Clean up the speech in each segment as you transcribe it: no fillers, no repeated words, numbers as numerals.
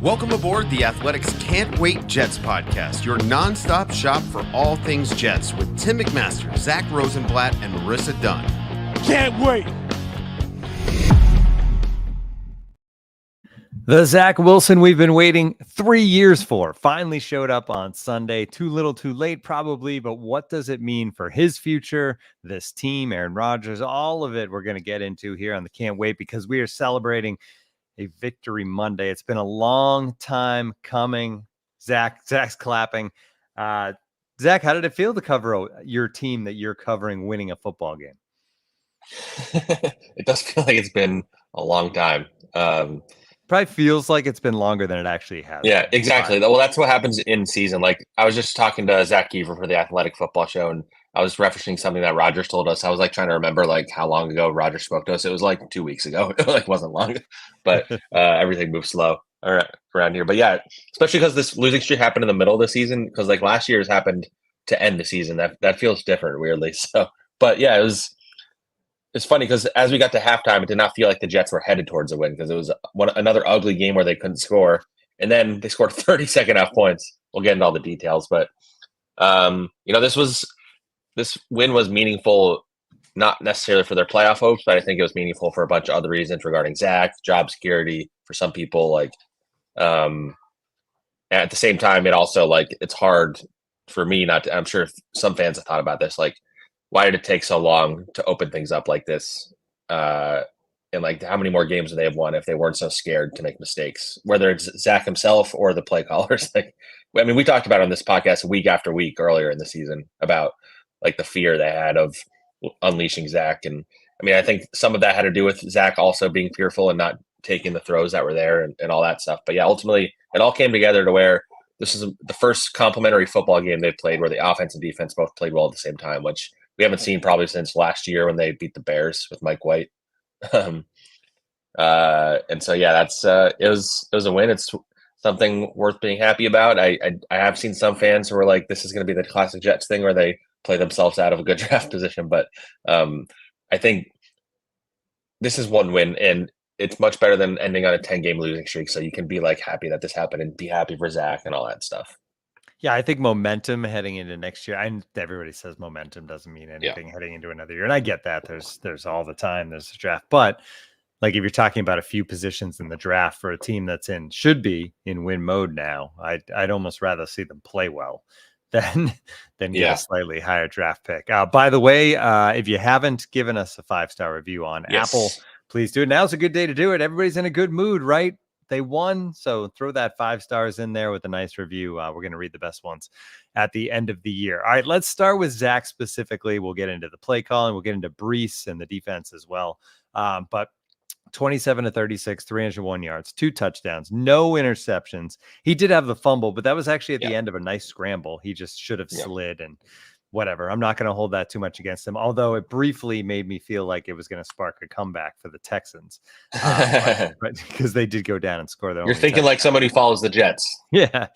Welcome aboard the Athletics Can't Wait Jets podcast, your nonstop shop for all things Jets with Tim McMaster, Zack Rosenblatt, and Marissa Dunn. Can't wait! The Zach Wilson we've been waiting 3 years for finally showed up on Sunday. Too little, too late, probably, but what does it mean for his future, this team, Aaron Rodgers, all of it we're going to get into here on the Can't Wait because we are celebrating a Victory Monday. It's been a long time coming. Zach's clapping. Zach, how did it feel to cover your team that you're covering winning a football game? It does feel like it's been a long time. Probably feels like it's been longer than it actually has. Yeah, exactly. Well, that's what happens in season. Like I was just talking to Zach Keefer for the Athletic Football Show, and I was referencing something that Rodgers told us. I was like trying to remember like how long ago Rodgers spoke to us. It was like 2 weeks ago. It like wasn't long, but everything moves slow around here. But yeah, especially because this losing streak happened in the middle of the season. Because like last year's happened to end the season. That feels different, weirdly. So, but yeah, it's funny because as we got to halftime, it did not feel like the Jets were headed towards a win because it was another ugly game where they couldn't score. And then they scored 30 second half points. We'll get into all the details. But, this win was meaningful, not necessarily for their playoff hopes, but I think it was meaningful for a bunch of other reasons regarding Zach, job security for some people. Like, at the same time, it also like it's hard for me not to. I'm sure some fans have thought about this. Like, why did it take so long to open things up like this? And like, how many more games would they have won if they weren't so scared to make mistakes? Whether it's Zach himself or the play callers. Like, I mean, we talked about on this podcast week after week earlier in the season about like the fear they had of unleashing Zach. And I mean, I think some of that had to do with Zach also being fearful and not taking the throws that were there and all that stuff. But yeah, ultimately it all came together to where this is the first complimentary football game they've played where the offense and defense both played well at the same time, which we haven't seen probably since last year when they beat the Bears with Mike White. And so, yeah, that's it was a win. It's something worth being happy about. I have seen some fans who are like, this is going to be the classic Jets thing where they play themselves out of a good draft position. But I think this is one win, and it's much better than ending on a 10-game losing streak. So you can be like happy that this happened and be happy for Zach and all that stuff. Yeah, I think momentum heading into next year. Everybody says momentum doesn't mean anything heading into another year, and I get that. There's all the time there's a draft, but like if you're talking about a few positions in the draft for a team that's should be in win mode now, I'd almost rather see them play well than get a slightly higher draft pick. By the way, if you haven't given us a 5-star review on Apple, please do it. Now's a good day to do it. Everybody's in a good mood, right? They won, so throw that 5 stars in there with a nice review. We're going to read the best ones at the end of the year. All right, let's start with Zach specifically. We'll get into the play calling. We'll get into Brees and the defense as well. But 27-36, 301 yards, 2 touchdowns, no interceptions. He did have the fumble, but that was actually at the end of a nice scramble. He just should have slid and whatever. I'm not going to hold that too much against him, although it briefly made me feel like it was going to spark a comeback for the Texans, because they did go down and score their own. You're thinking like somebody follows the Jets. Yeah.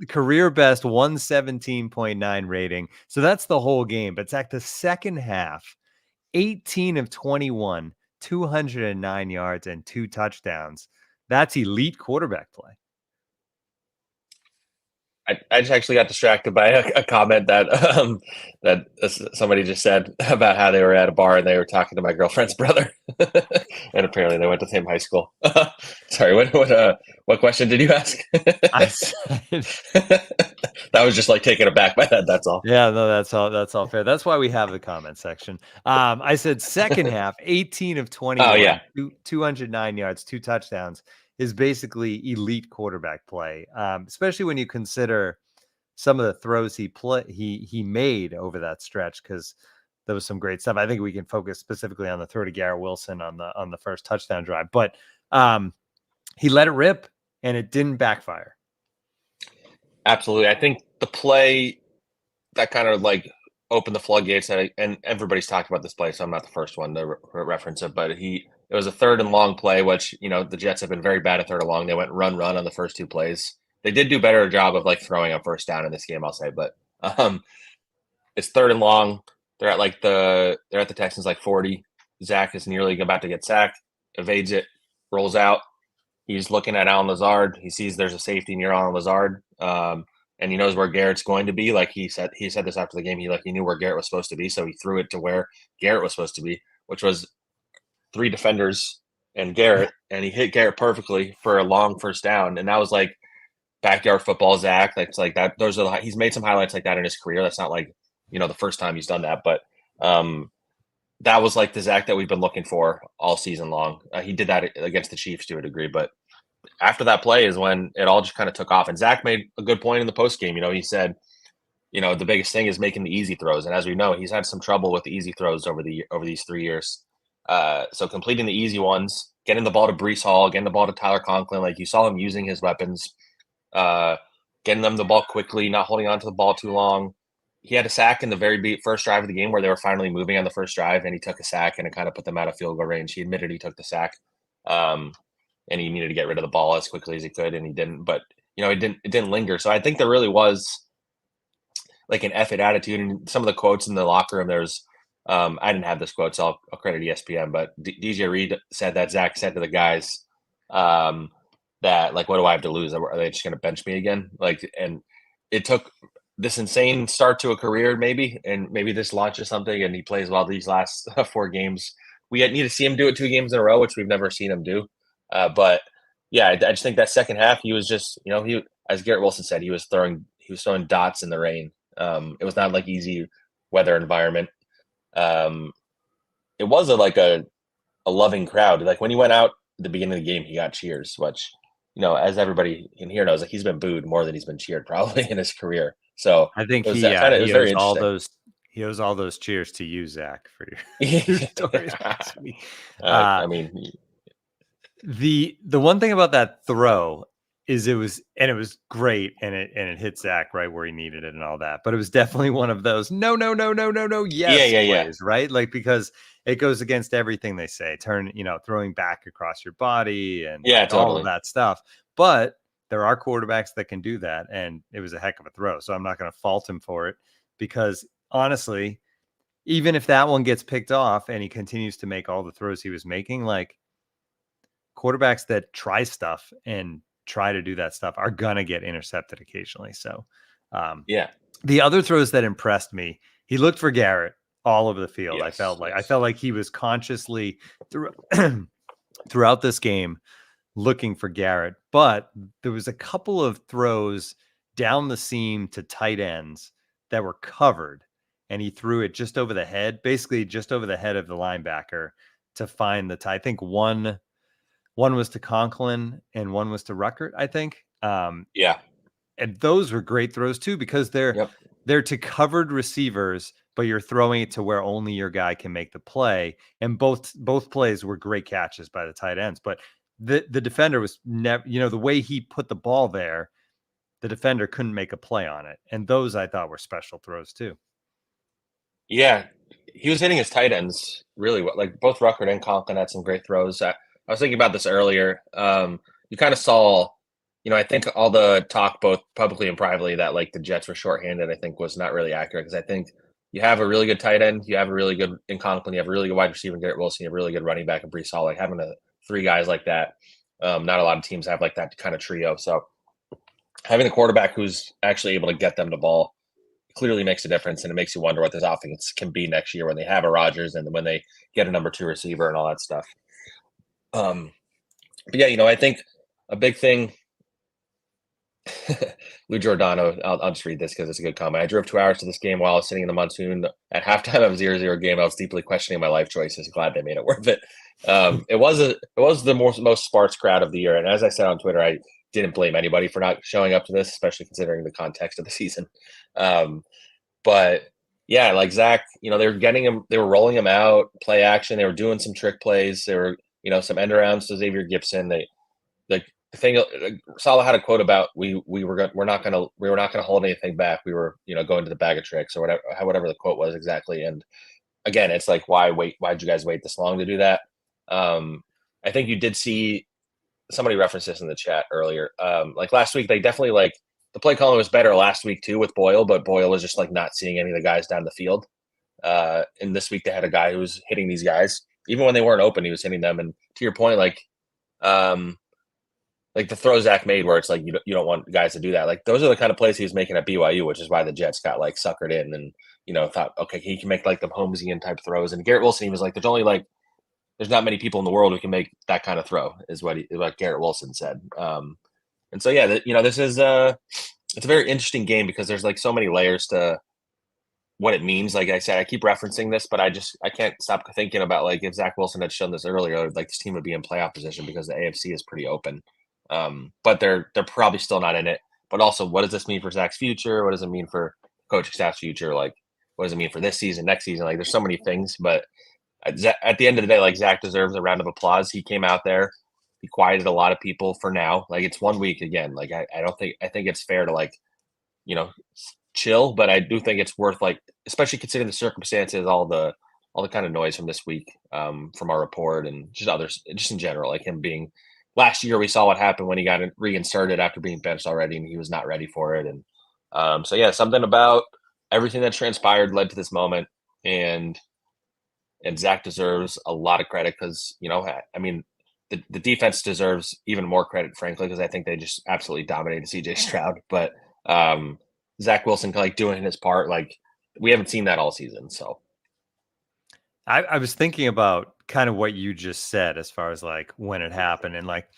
Career best 117.9 rating. So that's the whole game. But Zach, the second half, 18 of 21, 209 yards and 2 touchdowns. That's elite quarterback play. I just actually got distracted by a comment that that somebody just said about how they were at a bar and they were talking to my girlfriend's brother, and apparently they went to the same high school. Sorry, what question did you ask? I said, that was just like taken aback by that. That's all. Yeah, no, that's all fair. That's why we have the comment section. I said second half, 18 of 20. 209 yards, 2 touchdowns. Is basically elite quarterback play, especially when you consider some of the throws he made over that stretch, because there was some great stuff. I think we can focus specifically on the throw to Garrett Wilson on the first touchdown drive, but he let it rip and it didn't backfire. Absolutely. I think the play that kind of like opened the floodgates, and everybody's talked about this play, so I'm not the first one to reference it, but it was a 3rd and long play, which, the Jets have been very bad at 3rd and long. They went run on the first 2 plays. They did do better job of like throwing on first down in this game, I'll say, but it's 3rd and long. They're at the Texans like 40. Zach is nearly about to get sacked, evades it, rolls out. he's looking at Allen Lazard. He sees there's a safety near Allen Lazard, and he knows where Garrett's going to be. Like he said this after the game. He knew where Garrett was supposed to be, so he threw it to where Garrett was supposed to be, which was 3 defenders and Garrett, and he hit Garrett perfectly for a long first down. And that was like backyard football, Zach. That's like that. He's made some highlights like that in his career. That's not like, the first time he's done that, but that was like the Zach that we've been looking for all season long. He did that against the Chiefs to a degree, but after that play is when it all just kind of took off. And Zach made a good point in the post game. He said, the biggest thing is making the easy throws. And as we know, he's had some trouble with the easy throws over these 3 years. So completing the easy ones, getting the ball to Breece Hall, getting the ball to Tyler Conklin, like you saw him using his weapons, getting them the ball quickly, not holding on to the ball too long. He had a sack in the very first drive of the game where they were finally moving on the first drive, and he took a sack, and it kind of put them out of field goal range. He admitted he took the sack, and he needed to get rid of the ball as quickly as he could, and he didn't. But it didn't linger. So I think there really was like an effort attitude, and some of the quotes in the locker room. There's I didn't have this quote, so I'll credit ESPN, but DJ Reed said that Zach said to the guys that, like, what do I have to lose? Are they just going to bench me again? Like, and it took this insane start to a career, maybe, and maybe this launches something, and he plays well these last 4 games. We need to see him do it 2 games in a row, which we've never seen him do. But yeah, I just think that second half, he was just, he, as Garrett Wilson said, he was throwing dots in the rain. It was not like easy weather environment. It was a loving crowd. Like when he went out at the beginning of the game, he got cheers, which, as everybody in here knows, like he's been booed more than he's been cheered probably in his career. So I think he owes all those cheers to you, Zach, for your stories last week. I mean, the one thing about that throw is it was great, and it hit Zach right where he needed it and all that. But it was definitely one of those no, yes plays, right? Like, because it goes against everything they say. Throwing back across your body and all of that stuff. But there are quarterbacks that can do that, and it was a heck of a throw. So I'm not going to fault him for it, because honestly, even if that one gets picked off and he continues to make all the throws he was making, like, quarterbacks that try stuff and try to do that stuff are gonna get intercepted occasionally. So the other throws that impressed me, he looked for Garrett all over the field. I felt like he was consciously throughout this game looking for Garrett, but there was a couple of throws down the seam to tight ends that were covered, and he threw it just over the head, basically just over the head of the linebacker to find the tie. I think one was to Conklin and one was to Ruckert, I think. And those were great throws too, because they're to covered receivers, but you're throwing it to where only your guy can make the play. And both plays were great catches by the tight ends. But the defender was never, the way he put the ball there, the defender couldn't make a play on it. And those I thought were special throws too. Yeah, he was hitting his tight ends really well. Like both Ruckert and Conklin had some great throws. I was thinking about this earlier. You kind of saw, I think all the talk both publicly and privately that like the Jets were shorthanded, I think was not really accurate, because I think you have a really good tight end, you have a really good in Conklin, you have a really good wide receiver in Garrett Wilson, you have a really good running back in Breece Hall. Like having 3 guys like that, not a lot of teams have like that kind of trio. So having a quarterback who's actually able to get them the ball clearly makes a difference, and it makes you wonder what this offense can be next year when they have a Rodgers and when they get a number 2 receiver and all that stuff. But yeah, I think a big thing. Lou Giordano, I'll just read this because it's a good comment. I drove 2 hours to this game while I was sitting in the monsoon. At halftime of a 0-0 game, I was deeply questioning my life choices. Glad they made it worth it. It was the most sparse crowd of the year, and as I said on Twitter, I didn't blame anybody for not showing up to this, especially considering the context of the season. But yeah, like Zach, they were getting him, they were rolling him out, play action. They were doing some trick plays. They were, some end arounds to Xavier Gibson. The thing, Saleh had a quote about we're not gonna hold anything back. We were, going to the bag of tricks or whatever the quote was exactly. And again, it's like, why'd you guys wait this long to do that? I think you did see somebody referenced this in the chat earlier. Like last week, they definitely like the play calling was better last week too with Boyle, but Boyle was just like not seeing any of the guys down the field. And this week they had a guy who was hitting these guys. Even when they weren't open, he was hitting them. And to your point, like like the throw Zach made where it's like you don't want guys to do that. Like those are the kind of plays he was making at BYU, which is why the Jets got like suckered in and thought, okay, he can make like the Holmesian type throws. And Garrett Wilson, he was like, there's not many people in the world who can make that kind of throw, is what Garrett Wilson said. And so yeah, this is it's a very interesting game because there's like so many layers to what it means. Like I said, I keep referencing this, but I can't stop thinking about like if Zach Wilson had shown this earlier, like this team would be in playoff position because the AFC is pretty open. But they're probably still not in it. But also, what does this mean for Zach's future? What does it mean for coaching staff's future? Like, what does it mean for this season, next season? Like, there's so many things. But at the end of the day, like Zach deserves a round of applause. He came out there, he quieted a lot of people for now. Like it's 1 week again. Like I think it's fair to like, chill. But I do think it's worth like, especially considering the circumstances, all the kind of noise from this week, from our report and just others, just in general, like him being. Last year, we saw what happened when he got reinserted after being benched already, and he was not ready for it. And so, yeah, something about everything that transpired led to this moment, and Zach deserves a lot of credit because, I mean, the defense deserves even more credit, frankly, because I think they just absolutely dominated CJ Stroud. But Zach Wilson, like doing his part, like we haven't seen that all season. So I was thinking about kind of what you just said as far as like when it happened. And like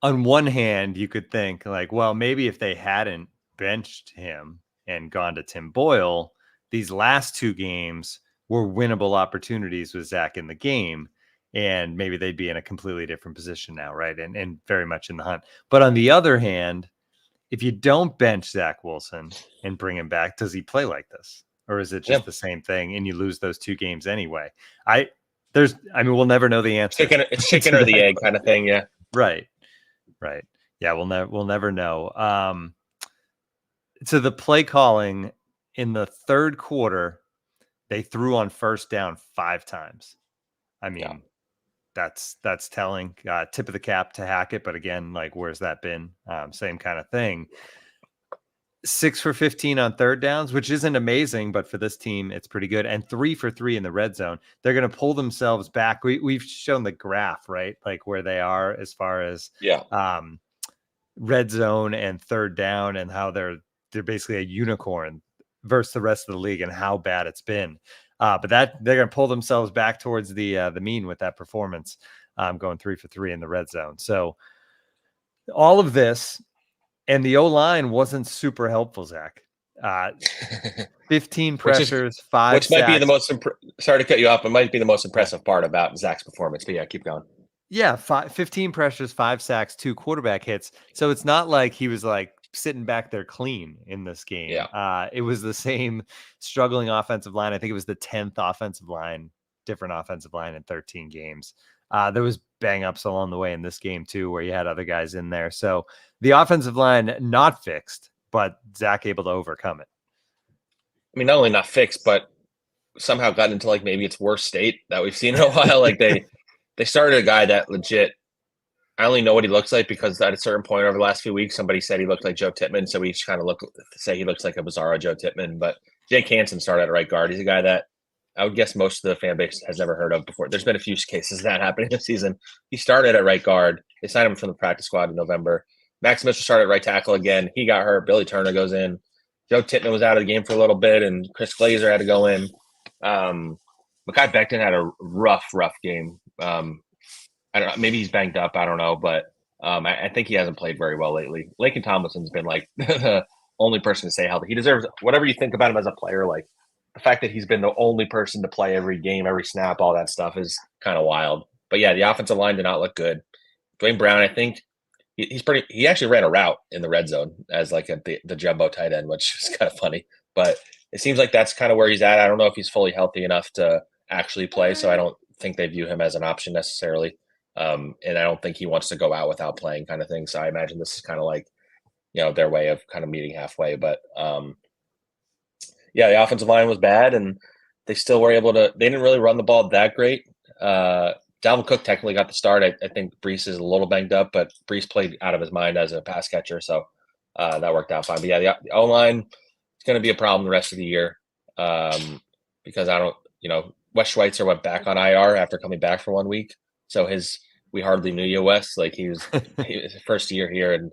on one hand, you could think like, well, maybe if they hadn't benched him and gone to Tim Boyle, these last two games were winnable opportunities with Zach in the game. And maybe they'd be in a completely different position now, right? And very much in the hunt. But on the other hand, if you don't bench Zach Wilson and bring him back, does he play like this? Or is it just the same thing and you lose those two games anyway? We'll never know the answer. It's chicken or the egg kind of thing. Yeah. Right. Yeah. We'll never know. So the play calling in the third quarter, they threw on first down 5 times. I mean, that's telling. Tip of the cap to Hackett. But again, like, where's that been? Same kind of thing. 6 for 15 on third downs, which isn't amazing, but for this team, it's pretty good. And 3 for 3 in the red zone. They're going to pull themselves back. We've shown the graph, right? Like where they are as far as red zone and third down and how they're basically a unicorn versus the rest of the league and how bad it's been. But they're going to pull themselves back towards the mean with that performance, going 3 for 3 in the red zone. So all of this. And the O-line wasn't super helpful, Zach. 15 pressures, 5 which might sacks. be the most sorry to cut you off, it might be the most impressive part about Zach's performance. But yeah, keep going. Yeah, 15 pressures, 5 sacks, 2 quarterback hits. So it's not like he was like sitting back there clean in this game. Yeah. It was the same struggling offensive line. I think it was the 10th different offensive line in 13 games. There was bang-ups along the way in this game, too, where you had other guys in there. So the offensive line not fixed, but Zach able to overcome it. I mean, not only not fixed, but somehow got into like maybe its worst state that we've seen in a while. Like they started a guy that legit, I only know what he looks like because at a certain point over the last few weeks, somebody said he looked like Joe Tippmann. So we kind of say he looks like a bizarro Joe Tippmann. But Jake Hansen started at right guard. He's a guy that I would guess most of the fan base has never heard of before. There's been a few cases of that happening this season. He started at right guard. They signed him from the practice squad in November. Max Mitchell started at right tackle again. He got hurt. Billy Turner goes in. Joe Tippmann was out of the game for a little bit, and Chris Glazer had to go in. Mekhi Becton had a rough game. I don't know. Maybe he's banged up. I don't know, but I think he hasn't played very well lately. Laken Tomlinson's been like the only person to say healthy. He deserves whatever you think about him as a player. Like the fact that he's been the only person to play every game, every snap, all that stuff is kind of wild. But yeah, the offensive line did not look good. Dwayne Brown, I think he actually ran a route in the red zone as like the jumbo tight end, which is kind of funny. But it seems like that's kind of where he's at. I don't know if he's fully healthy enough to actually play, so I don't think they view him as an option necessarily. And I don't think he wants to go out without playing kind of thing. So I imagine this is kind of like, their way of kind of meeting halfway. But yeah, the offensive line was bad and they still were able to, they didn't really run the ball that great. Dalvin Cook technically got the start. I think Brees is a little banged up, but Brees played out of his mind as a pass catcher. So that worked out fine. But yeah, the O-line is going to be a problem the rest of the year because Wes Schweitzer went back on IR after coming back for 1 week. So his we hardly knew you, Wes. Like he was his first year here and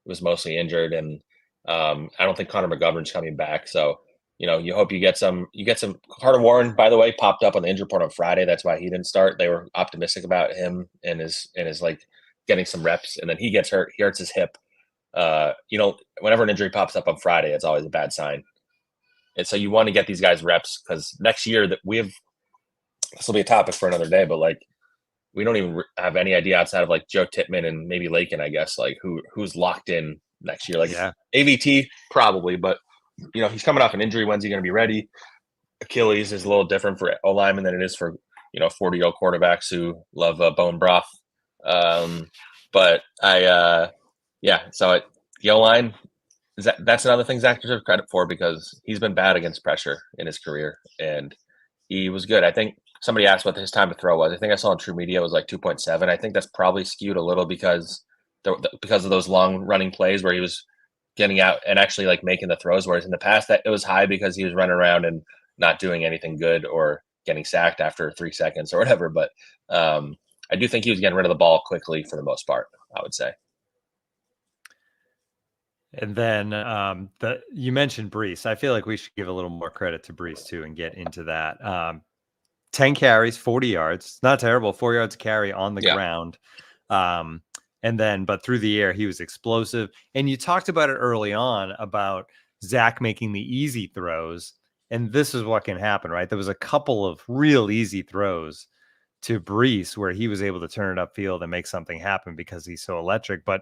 was mostly injured, and I don't think Connor McGovern's coming back. So you hope you get some. Carter Warren, by the way, popped up on the injury report on Friday. That's why he didn't start. They were optimistic about him and his like getting some reps, and then he gets hurt. He hurts his hip. Whenever an injury pops up on Friday, it's always a bad sign. And so you want to get these guys reps because next year that this will be a topic for another day, but like we don't even have any idea outside of like Joe Tippmann and maybe Lakin, I guess, like who's locked in next year. Like AVT probably, but he's coming off an injury. When's he going to be ready? Achilles is a little different for O linemen than it is for 40-year-old quarterbacks who love bone broth. But so the O line. That's another thing Zach deserves credit for because he's been bad against pressure in his career, and he was good. I think somebody asked what his time to throw was. I think I saw on True Media it was like 2.7. I think that's probably skewed a little because of those long running plays where he was getting out and actually like making the throws. Whereas in the past that it was high because he was running around and not doing anything good or getting sacked after 3 seconds or whatever. But I do think he was getting rid of the ball quickly for the most part, I would say. And then you mentioned Brees. I feel like we should give a little more credit to Brees too and get into that. 10 carries, 40 yards. Not terrible. 4 yards carry on the ground. But through the air, he was explosive. And you talked about it early on about Zach making the easy throws. And this is what can happen, right? There was a couple of real easy throws to Brees where he was able to turn it upfield and make something happen because he's so electric. But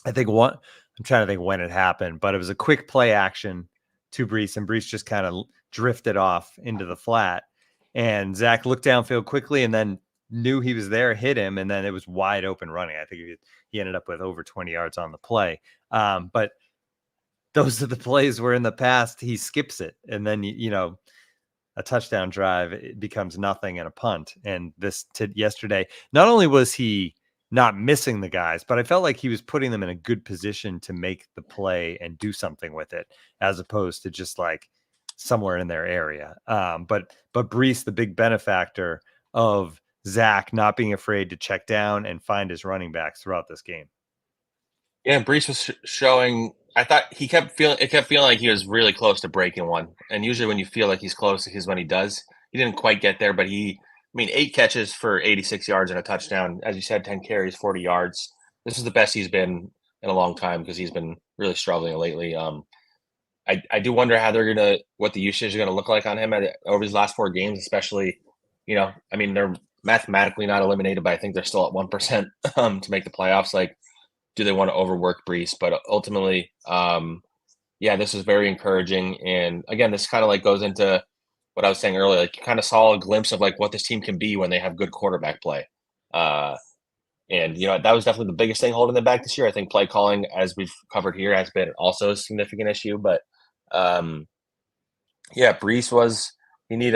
I think I'm trying to think when it happened, but it was a quick play action to Brees, and Brees just kind of drifted off into the flat. And Zach looked downfield quickly and then knew he was there, hit him, and then it was wide open running. I think he ended up with over 20 yards on the play. But those are the plays where in the past he skips it, and then a touchdown drive it becomes nothing and a punt. And yesterday, not only was he not missing the guys, but I felt like he was putting them in a good position to make the play and do something with it, as opposed to just like somewhere in their area. But Brees, the big benefactor of Zach not being afraid to check down and find his running backs throughout this game. Yeah, Brees was showing. I thought it kept feeling like he was really close to breaking one. And usually when you feel like he's close, is when he does. He didn't quite get there, but 8 catches for 86 yards and a touchdown. As you said, 10 carries, 40 yards. This is the best he's been in a long time because he's been really struggling lately. I do wonder how what the usage is going to look like on him over his last 4 games, especially, they're mathematically not eliminated, but I think they're still at 1% to make the playoffs. Like, do they want to overwork Brees? But ultimately, this is very encouraging. And again, this kind of like goes into what I was saying earlier. Like you kind of saw a glimpse of like what this team can be when they have good quarterback play. That was definitely the biggest thing holding them back this year. I think play calling, as we've covered here, has been also a significant issue. But Brees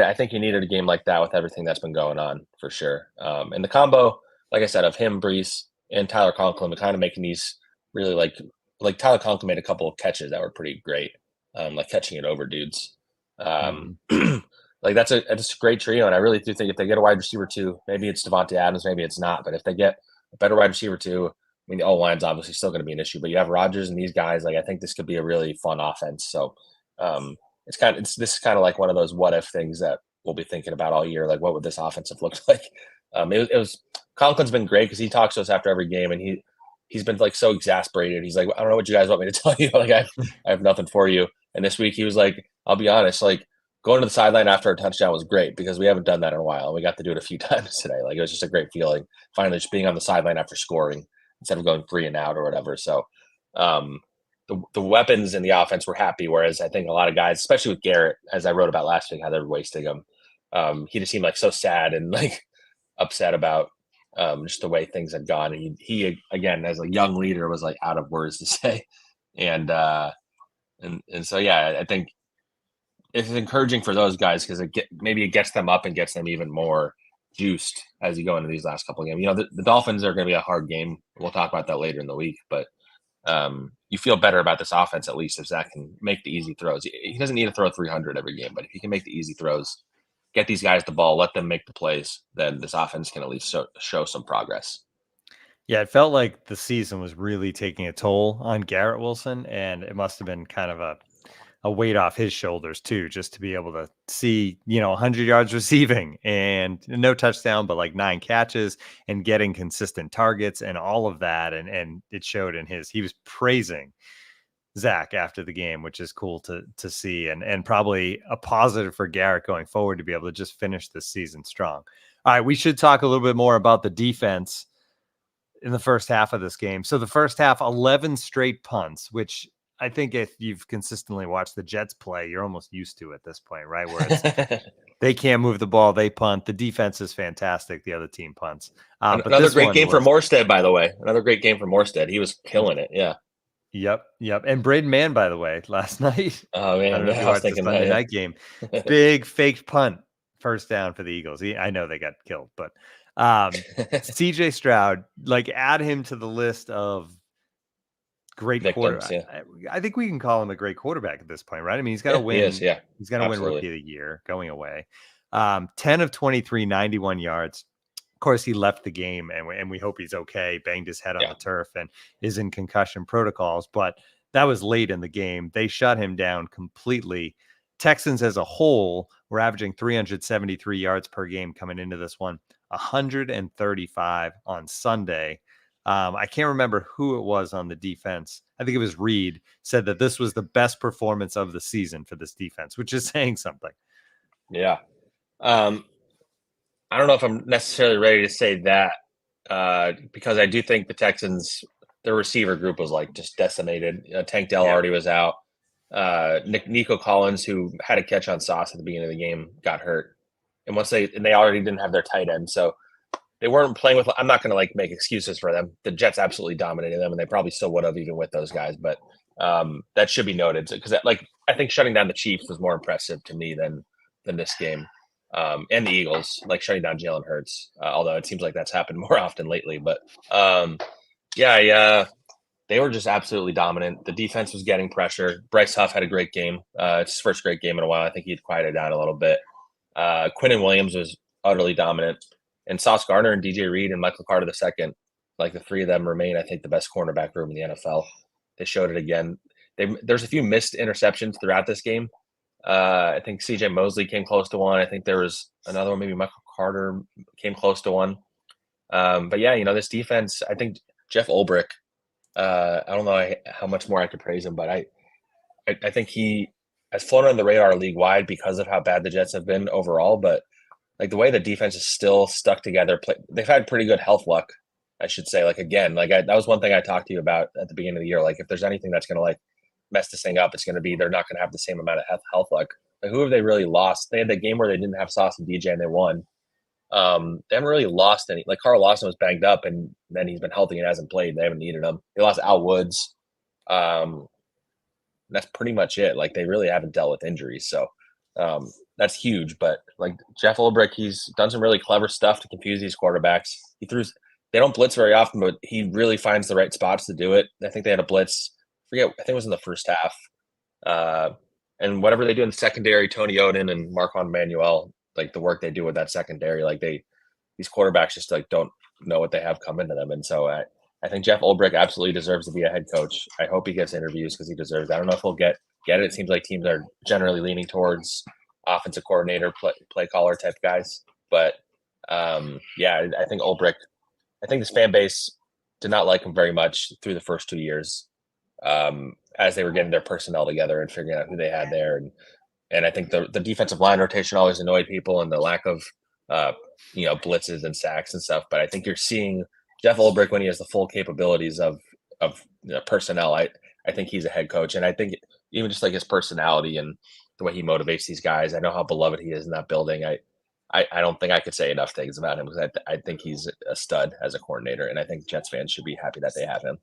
I think he needed a game like that with everything that's been going on for sure. And the combo, like I said, of him, Brees, and Tyler Conklin, kind of making these really like Tyler Conklin made a couple of catches that were pretty great, like catching it over dudes. Like that's a great trio, and I really do think if they get a wide receiver 2, maybe it's Devontae Adams, maybe it's not, but if they get a better wide receiver 2, the O-line's obviously still going to be an issue, but you have Rodgers and these guys, like I think this could be a really fun offense. So this is kind of like one of those what if things that we'll be thinking about all year, like what would this offense have looked like? It was Conklin's been great because he talks to us after every game, and he's been like so exasperated. He's like, I don't know what you guys want me to tell you. Like I have nothing for you. And this week he was like, I'll be honest, like going to the sideline after a touchdown was great because we haven't done that in a while. And we got to do it a few times today. Like it was just a great feeling finally just being on the sideline after scoring instead of going 3 and out or whatever. So the weapons in the offense were happy. Whereas I think a lot of guys, especially with Garrett, as I wrote about last week, how they're wasting him. He just seemed like so sad and like upset about just the way things had gone. And he again, as a young leader, was like out of words to say. And so, I think it's encouraging for those guys because maybe it gets them up and gets them even more juiced as you go into these last couple of games. The Dolphins are going to be a hard game. We'll talk about that later in the week, but you feel better about this offense at least if Zach can make the easy throws. He doesn't need to throw 300 every game, but if he can make the easy throws, get these guys the ball, let them make the plays, then this offense can at least show some progress. Yeah, it felt like the season was really taking a toll on Garrett Wilson, and it must have been kind of a weight off his shoulders too, just to be able to see, 100 yards receiving and no touchdown, but like 9 catches and getting consistent targets and all of that. And it showed in he was praising Zach after the game, which is cool to see, and probably a positive for Garrett going forward to be able to just finish this season strong. All right, we should talk a little bit more about the defense in the first half of this game. So the first half, 11 straight punts, which I think if you've consistently watched the Jets play, you're almost used to at this point, right? Where it's, they can't move the ball, they punt. The defense is fantastic. The other team punts. But another great game for Morstead, by the way. Another great game for Morstead. He was killing it. Yeah. Yep. And Braden Mann, by the way, last night. Oh man, I don't know if you watched the Sunday night game. Big faked punt, first down for the Eagles. I know they got killed, but CJ Stroud, like, add him to the list of great quarterbacks. Yeah. I think we can call him a great quarterback at this point, right? I mean, he's got to win. He is, yeah. He's got to win Rookie of the Year going away. 10 of 23, 91 yards. Of course, he left the game, and we hope he's okay. Banged his head on the turf and is in concussion protocols. But that was late in the game. They shut him down completely. Texans as a whole were averaging 373 yards per game coming into this one, 135 on Sunday. I can't remember who it was on the defense. I think it was Reed said that this was the best performance of the season for this defense, which is saying something. Yeah. I don't know if I'm necessarily ready to say that because I do think the Texans, their receiver group was like just decimated. Tank Dell already was out. Nico Collins, who had a catch on Sauce at the beginning of the game, got hurt. And they already didn't have their tight end. So they weren't playing with, I'm not going to like make excuses for them. The Jets absolutely dominated them, and they probably still would have even with those guys. But that should be noted because I think shutting down the Chiefs was more impressive to me than this game. And the Eagles, like shutting down Jalen Hurts, although it seems like that's happened more often lately. But they were just absolutely dominant. The defense was getting pressure. Bryce Huff had a great game. It's his first great game in a while. I think he'd quieted down a little bit. Quinnen Williams was utterly dominant. And Sauce Gardner and DJ Reed and Michael Carter II, like the three of them remain, I think, the best cornerback room in the NFL. They showed it again. There's a few missed interceptions throughout this game. I think CJ Mosley came close to one. I think there was another one, maybe Michael Carter came close to one. But yeah, this defense, I think Jeff Ulbrich, I don't know how much more I could praise him, but I think he has flown on the radar league wide because of how bad the Jets have been overall. But like the way the defense is still stuck together, they've had pretty good health luck, I should say. That was one thing I talked to you about at the beginning of the year. Like if there's anything that's going to mess this thing up, it's going to be they're not going to have the same amount of health luck. Like, who have they really lost? They had that game where they didn't have Sauce and DJ and they won. They haven't really lost any. Like Carl Lawson was banged up and then he's been healthy and hasn't played. They haven't needed him. They lost Al Woods. That's pretty much it. Like they really haven't dealt with injuries. So that's huge. But like Jeff Ulbrich, he's done some really clever stuff to confuse these quarterbacks. They don't blitz very often, but he really finds the right spots to do it. I think they had a blitz. I think it was in the first half. And whatever they do in the secondary, Tony Oden and Marquand Manuel, like the work they do with that secondary, like these quarterbacks just like don't know what they have coming to them. And so I think Jeff Ulbrich absolutely deserves to be a head coach. I hope he gets interviews because he deserves it. I don't know if he'll get it. It seems like teams are generally leaning towards offensive coordinator, play caller type guys. But I think Ulbrich, I think this fan base did not like him very much through the first 2 years. As they were getting their personnel together and figuring out who they had there. And I think the defensive line rotation always annoyed people and the lack of, blitzes and sacks and stuff. But I think you're seeing Jeff Ulbrich when he has the full capabilities of personnel. I think he's a head coach. And I think even just like his personality and the way he motivates these guys, I know how beloved he is in that building. I don't think I could say enough things about him because I think he's a stud as a coordinator. And I think Jets fans should be happy that they have him.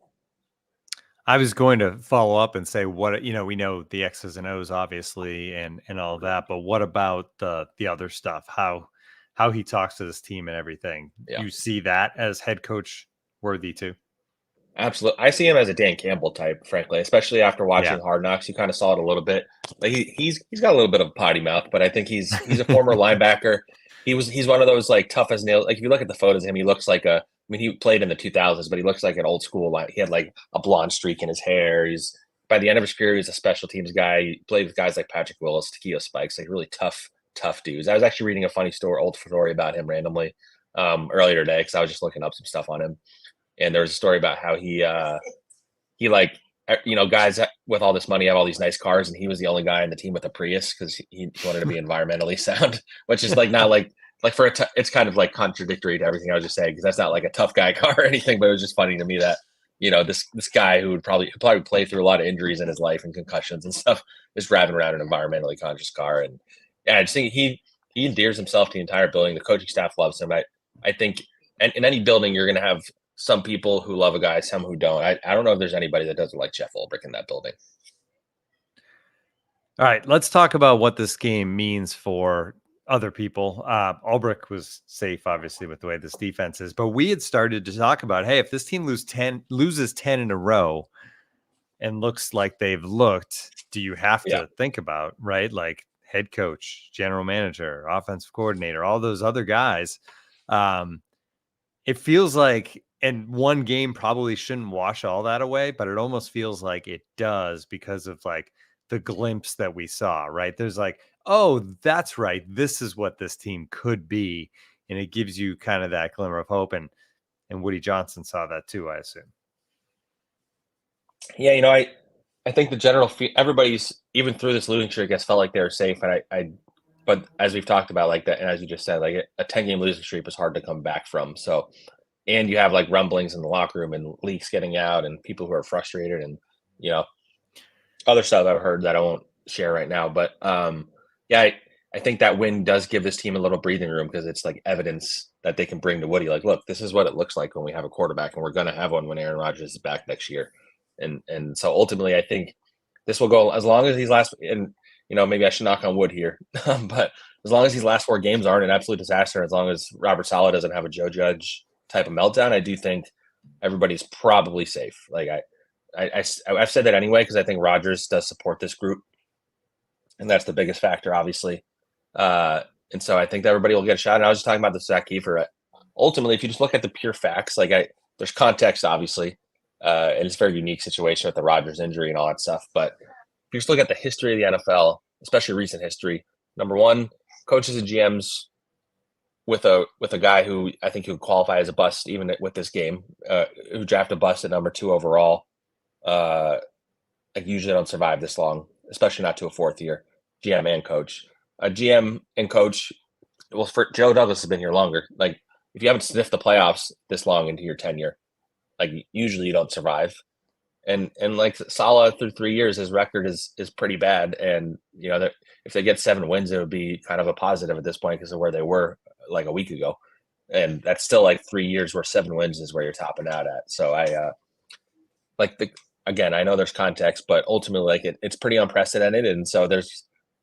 I was going to follow up and say we know the X's and O's obviously and all of that, but what about the other stuff? How he talks to this team and everything. Yeah. You see that as head coach worthy too? Absolutely. I see him as a Dan Campbell type, frankly, especially after watching Hard Knocks. You kind of saw it a little bit. Like he's got a little bit of a potty mouth, but I think he's a former linebacker. He's one of those like tough as nails. Like if you look at the photos of him, he looks like a mean, he played in the 2000s, but he looks like an old school. Like he had like a blonde streak in his hair. He's by the end of his career, he's a special teams guy. He played with guys like Patrick Willis, Takeo Spikes, like really tough dudes. I was actually reading a funny old story about him randomly earlier today because I was just looking up some stuff on him, and there was a story about how he like guys with all this money have all these nice cars, and he was the only guy in the team with a Prius because he wanted to be environmentally sound, which is like not like for it's kind of like contradictory to everything I was just saying because that's not like a tough guy car or anything, but it was just funny to me that this guy who would probably play through a lot of injuries in his life and concussions and stuff is driving around an environmentally conscious car. And yeah, I just think he endears himself to the entire building. The coaching staff loves him. I think in any building you're going to have some people who love a guy, some who don't. I don't know if there's anybody that doesn't like Jeff Ulbrich in that building. All right, let's talk about what this game means for other people. Ulbrich was safe, obviously, with the way this defense is, but we had started to talk about, hey, if this team loses 10 in a row and looks like they've looked, do you have to think about, right? Like head coach, general manager, offensive coordinator, all those other guys. It feels like, and one game probably shouldn't wash all that away, but it almost feels like it does because of like the glimpse that we saw, right? There's like, oh, that's right. This is what this team could be. And it gives you kind of that glimmer of hope. And Woody Johnson saw that too, I assume. Yeah, I think the general everybody's, even through this losing streak, has felt like they were safe. And but as we've talked about, like that, and as you just said, like a 10-game losing streak is hard to come back from. So, and you have like rumblings in the locker room and leaks getting out and people who are frustrated and, other stuff I've heard that I won't share right now. But I think that win does give this team a little breathing room because it's like evidence that they can bring to Woody. Like, look, this is what it looks like when we have a quarterback, and we're going to have one when Aaron Rodgers is back next year. And so ultimately, I think this will go as long as these last, and maybe I should knock on wood here, but as long as these last 4 games aren't an absolute disaster, as long as Robert Saleh doesn't have a Joe Judge type of meltdown, I do think everybody's probably safe. Like I've said that anyway because I think Rodgers does support this group, and that's the biggest factor, obviously. And so I think that everybody will get a shot. And I was just talking about the Zach Kiefer. Ultimately, if you just look at the pure facts, like there's context, obviously, and it's a very unique situation with the Rodgers injury and all that stuff. But if you just look at the history of the NFL, especially recent history, number one, coaches and GMs with a guy who I think would qualify as a bust, even with this game, who drafted a bust at number 2 overall. Usually don't survive this long, especially not to a 4th year GM and coach. A GM and coach, well, for Joe Douglas has been here longer. Like if you haven't sniffed the playoffs this long into your tenure, like usually you don't survive. And like Saleh through 3 years, his record is pretty bad. And if they get 7 wins, it would be kind of a positive at this point because of where they were like a week ago. And that's still like 3 years where 7 wins is where you're topping out at. So again, I know there's context, but ultimately, like it's pretty unprecedented. And so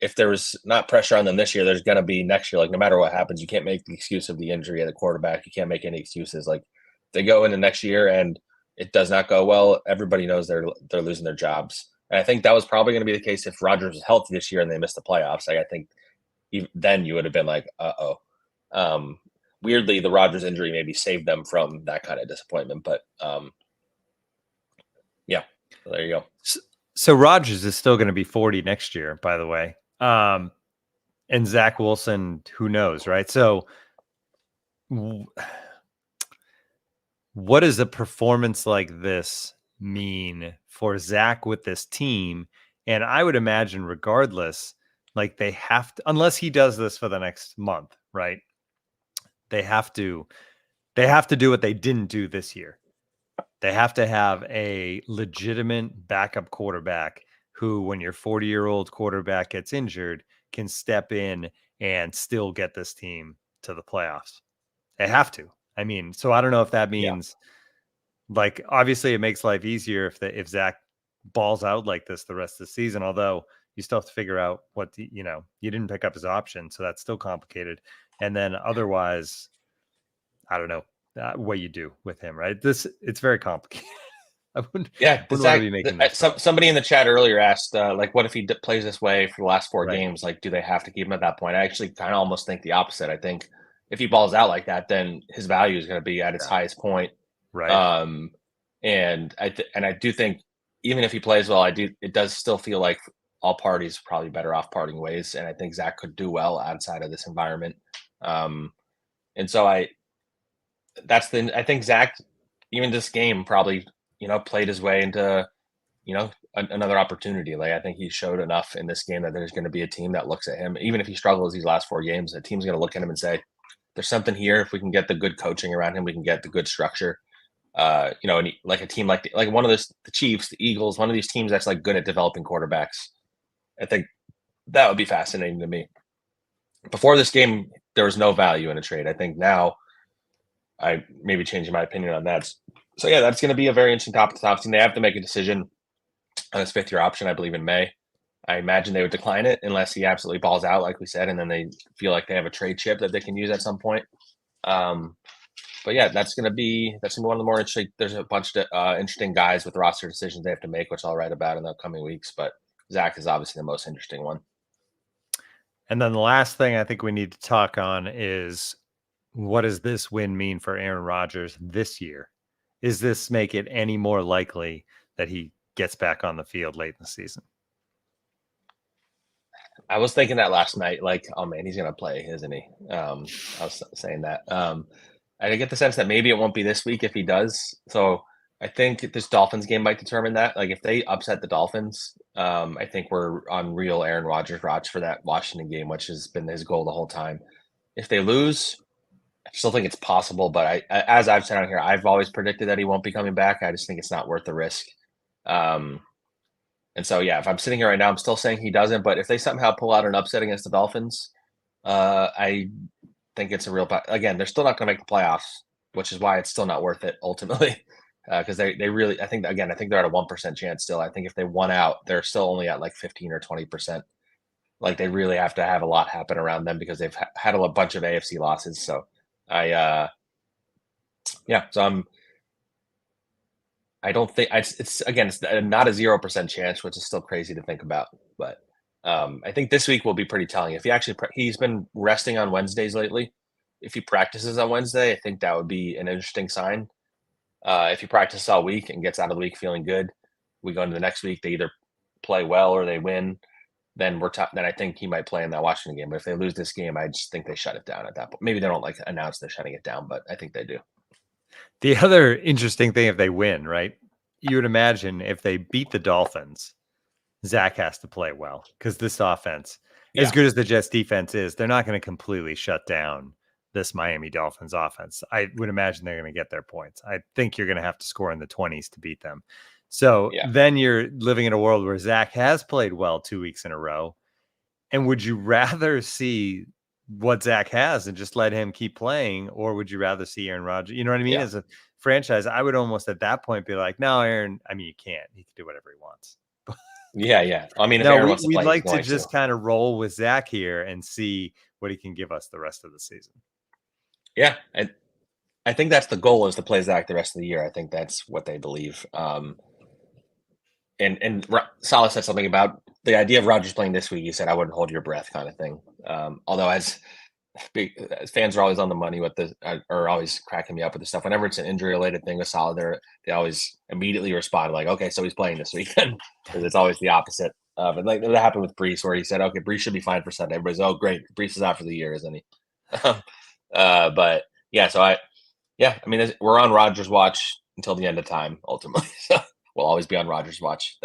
if there was not pressure on them this year, there's going to be next year. Like no matter what happens, you can't make the excuse of the injury of the quarterback. You can't make any excuses. Like they go into next year and it does not go well, everybody knows they're losing their jobs. And I think that was probably going to be the case if Rodgers was healthy this year and they missed the playoffs. Like I think then you would have been like, uh-oh. Weirdly, the Rodgers injury maybe saved them from that kind of disappointment. But yeah, so there you go. So Rodgers is still going to be 40 next year, by the way. And Zach Wilson, who knows, right? So what does a performance like this mean for Zach with this team? And I would imagine regardless, like they have to, unless he does this for the next month, right? They have to do what they didn't do this year. They have to have a legitimate backup quarterback who, when your 40-year-old quarterback gets injured, can step in and still get this team to the playoffs. They have to. I mean, so I don't know if that means like, obviously it makes life easier if Zach balls out like this the rest of the season, although you still have to figure out you didn't pick up his option. So that's still complicated. And then otherwise, I don't know what you do with him, right? It's very complicated. Somebody in the chat earlier asked, like, what if he plays this way for the last 4 games? Like, do they have to keep him at that point? I actually kind of almost think the opposite. I think if he balls out like that, then his value is going to be at its highest point. Right. And I do think even if he plays well, it does still feel like all parties are probably better off parting ways. And I think Zach could do well outside of this environment. And so I think Zach, even this game, probably, played his way into, another opportunity. Like, I think he showed enough in this game that there's going to be a team that looks at him, even if he struggles these last 4 games, a team's going to look at him and say, there's something here. If we can get the good coaching around him, we can get the good structure. And like a team like one of the Chiefs, the Eagles, one of these teams that's like good at developing quarterbacks. I think that would be fascinating to me. Before this game, there was no value in a trade. I think now I may be changing my opinion on that. So yeah, that's going to be a very interesting topic to talk to. They have to make a decision on his 5th-year option, I believe, in May. I imagine they would decline it unless he absolutely balls out, like we said, and then they feel like they have a trade chip that they can use at some point. But yeah, that's gonna be one of the more interesting. There's a bunch of interesting guys with roster decisions they have to make, which I'll write about in the upcoming weeks. But Zach is obviously the most interesting one. And then the last thing I think we need to talk on is, what does this win mean for Aaron Rodgers this year? Is this make it any more likely that he gets back on the field late in the season? I was thinking that last night, like, oh man, he's gonna play, isn't he? I was saying that. I get the sense that maybe it won't be this week if he does. So I think this Dolphins game might determine that. Like, if they upset the Dolphins, I think we're on real Aaron Rodgers watch for that Washington game, which has been his goal the whole time. If they lose, I still think it's possible, but as I've said on here, I've always predicted that he won't be coming back. I just think it's not worth the risk. And so, yeah, if I'm sitting here right now, I'm still saying he doesn't. But if they somehow pull out an upset against the Dolphins, I think it's a real. Again, they're still not going to make the playoffs, which is why it's still not worth it ultimately. Because they really, I think they're at a 1% chance still. I think if they won out, they're still only at like 15 or 20%. Like, they really have to have a lot happen around them because they've had a bunch of AFC losses. So I don't think it's not a 0% chance, which is still crazy to think about. But I think this week will be pretty telling. If he's been resting on Wednesdays lately. If he practices on Wednesday, I think that would be an interesting sign. If he practices all week and gets out of the week feeling good, we go into the next week, they either play well or they win. Then then I think he might play in that Washington game. But if they lose this game, I just think they shut it down at that point. Maybe they don't announce they're shutting it down, but I think they do. The other interesting thing, if they win, right? You would imagine if they beat the Dolphins, Zach has to play well, because this offense, as good as the Jets defense is, they're not going to completely shut down this Miami Dolphins offense. I would imagine they're going to get their points. I think you're going to have to score in the 20s to beat them. So then you're living in a world where Zach has played well 2 weeks in a row. And would you rather see what Zach has and just let him keep playing, or would you rather see Aaron Rodgers? You know what I mean? As a franchise, I would almost at that point be like, no, Aaron, I mean, you can't. He can do whatever he wants. Yeah. I mean, if no, Aaron wants to we'd play, like to just kind of roll with Zach here and see what he can give us the rest of the season. Yeah. I think that's the goal, is to play Zach the rest of the year. I think that's what they believe. And Salah said something about the idea of Rodgers playing this week. He said, I wouldn't hold your breath, kind of thing. Although as fans are always on the money with are always cracking me up with the stuff. Whenever it's an injury related thing with Salah, they always immediately respond like, okay, so he's playing this weekend. Because it's always the opposite. But like that happened with Brees, where he said, okay, Brees should be fine for Sunday. Everybody's, oh, great, Brees is out for the year, isn't he? But yeah, I mean, we're on Rodgers watch until the end of time, ultimately. So we'll always be on Rodgers watch.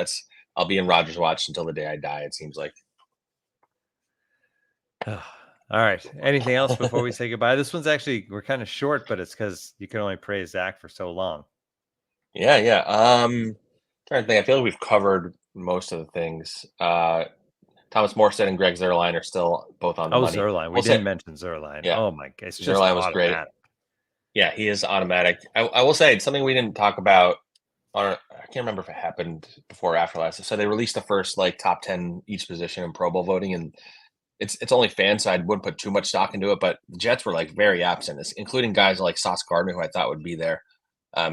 I'll be in Rodgers watch until the day I die, it seems like. All right. Anything else before we say goodbye? This one's actually, we're kind of short, but it's because you can only praise Zach for so long. Yeah. Trying to think. I feel like we've covered most of the things. Thomas Morstead and Greg Zuerlein are still both on the money. Zuerlein. We didn't mention Zuerlein. Yeah. Oh my gosh. Zuerlein was great. Yeah, he is automatic. I will say it's something we didn't talk about. I can't remember if it happened before or after last. So they released the first top 10 each position in Pro Bowl voting, and it's only fans, so I wouldn't put too much stock into it. But the Jets were very absent, including guys like Sauce Gardner, who I thought would be there.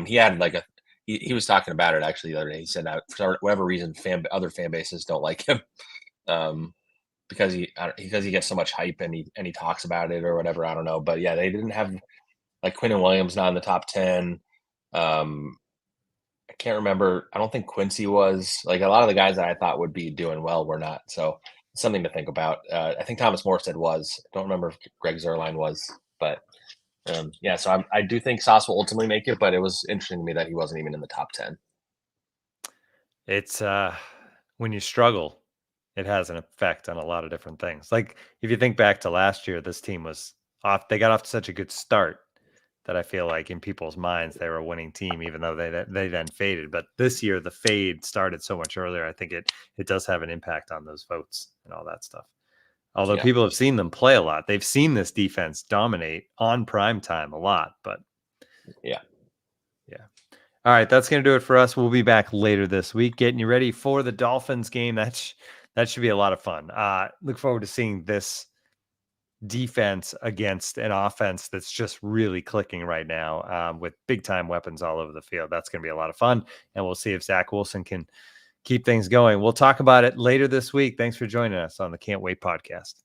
He had he was talking about it actually the other day. He said that for whatever reason, other fan bases don't like him. because he gets so much hype and he talks about it or whatever. I don't know, but yeah, they didn't have like Quinnen Williams not in the top 10. I can't remember. I don't think Quincy was. Like a lot of the guys that I thought would be doing well were not. So it's something to think about. I think Thomas Morstead was. I don't remember if Greg Zuerlein was, but yeah. So I do think Sauce will ultimately make it, but it was interesting to me that he wasn't even in the top 10. It's when you struggle, it has an effect on a lot of different things. Like if you think back to last year, this team was off. They got off to such a good start that I feel like in people's minds they were a winning team, even though they then faded. But this year the fade started so much earlier. I think it does have an impact on those votes and all that stuff. Although people have seen them play a lot, they've seen this defense dominate on prime time a lot. But yeah. All right, that's going to do it for us. We'll be back later this week, getting you ready for the Dolphins game. That should be a lot of fun. Look forward to seeing this defense against an offense that's just really clicking right now with big time weapons all over the field. That's going to be a lot of fun, and we'll see if Zach Wilson can keep things going. We'll talk about it later this week. Thanks for joining us on the Can't Wait podcast.